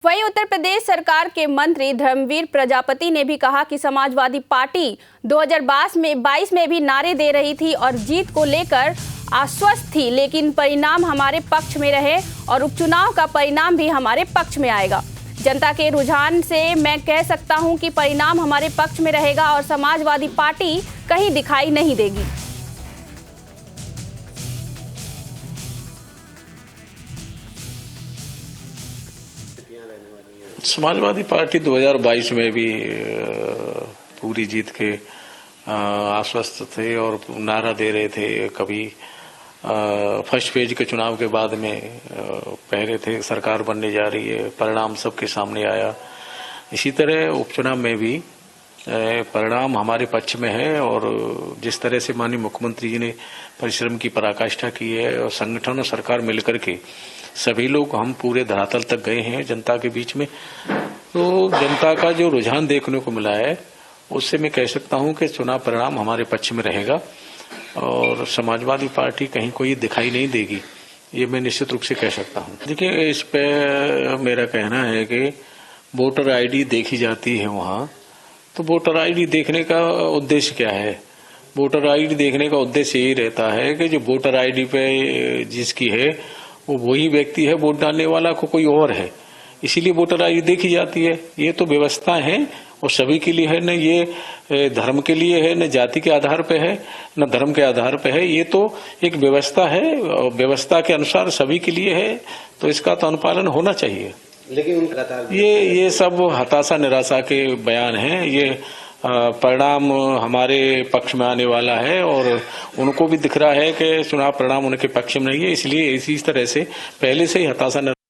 वहीं उत्तर प्रदेश सरकार के मंत्री धर्मवीर प्रजापति ने भी कहा कि समाजवादी पार्टी 2022 में भी नारे दे रही थी और जीत को लेकर आश्वस्त थी, लेकिन परिणाम हमारे पक्ष में रहे और उपचुनाव का परिणाम भी हमारे पक्ष में आएगा। जनता के रुझान से मैं कह सकता हूं कि परिणाम हमारे पक्ष में रहेगा और समाजवादी पार्टी कहीं दिखाई नहीं देगी। समाजवादी पार्टी 2022 में भी पूरी जीत के आश्वस्त थे और नारा दे रहे थे। कभी फर्स्ट फेज के चुनाव के बाद में कह रहे थे सरकार बनने जा रही है, परिणाम सबके सामने आया। इसी तरह उपचुनाव में भी परिणाम हमारे पक्ष में है और जिस तरह से माननीय मुख्यमंत्री जी ने परिश्रम की पराकाष्ठा की है और संगठन और सरकार मिलकर के सभी लोग हम पूरे धरातल तक गए हैं जनता के बीच में, तो जनता का जो रुझान देखने को मिला है उससे मैं कह सकता हूं कि चुनाव परिणाम हमारे पक्ष में रहेगा और समाजवादी पार्टी कहीं कोई दिखाई नहीं देगी, ये मैं निश्चित रूप से कह सकता हूं। देखिए, इस पे मेरा कहना है कि वोटर आईडी देखी जाती है वहां, तो वोटर आईडी देखने का उद्देश्य क्या है? वोटर आईडी देखने का उद्देश्य यही रहता है कि जो वोटर आईडी पे जिसकी है वो वही व्यक्ति है, वोट डालने वाला को कोई और है, इसीलिए वोटर आईडी देखी जाती है। ये तो व्यवस्था है और सभी के लिए है, न ये धर्म के लिए है, न जाति के आधार पे है, न धर्म के आधार पे है। ये तो एक व्यवस्था है और व्यवस्था के अनुसार सभी के लिए है, तो इसका तो अनुपालन होना चाहिए। लेकिन ये सब हताशा निराशा के बयान हैं। ये परिणाम हमारे पक्ष में आने वाला है और उनको भी दिख रहा है कि चुनाव परिणाम उनके पक्ष में नहीं है, इसलिए इसी तरह से पहले से ही हताशा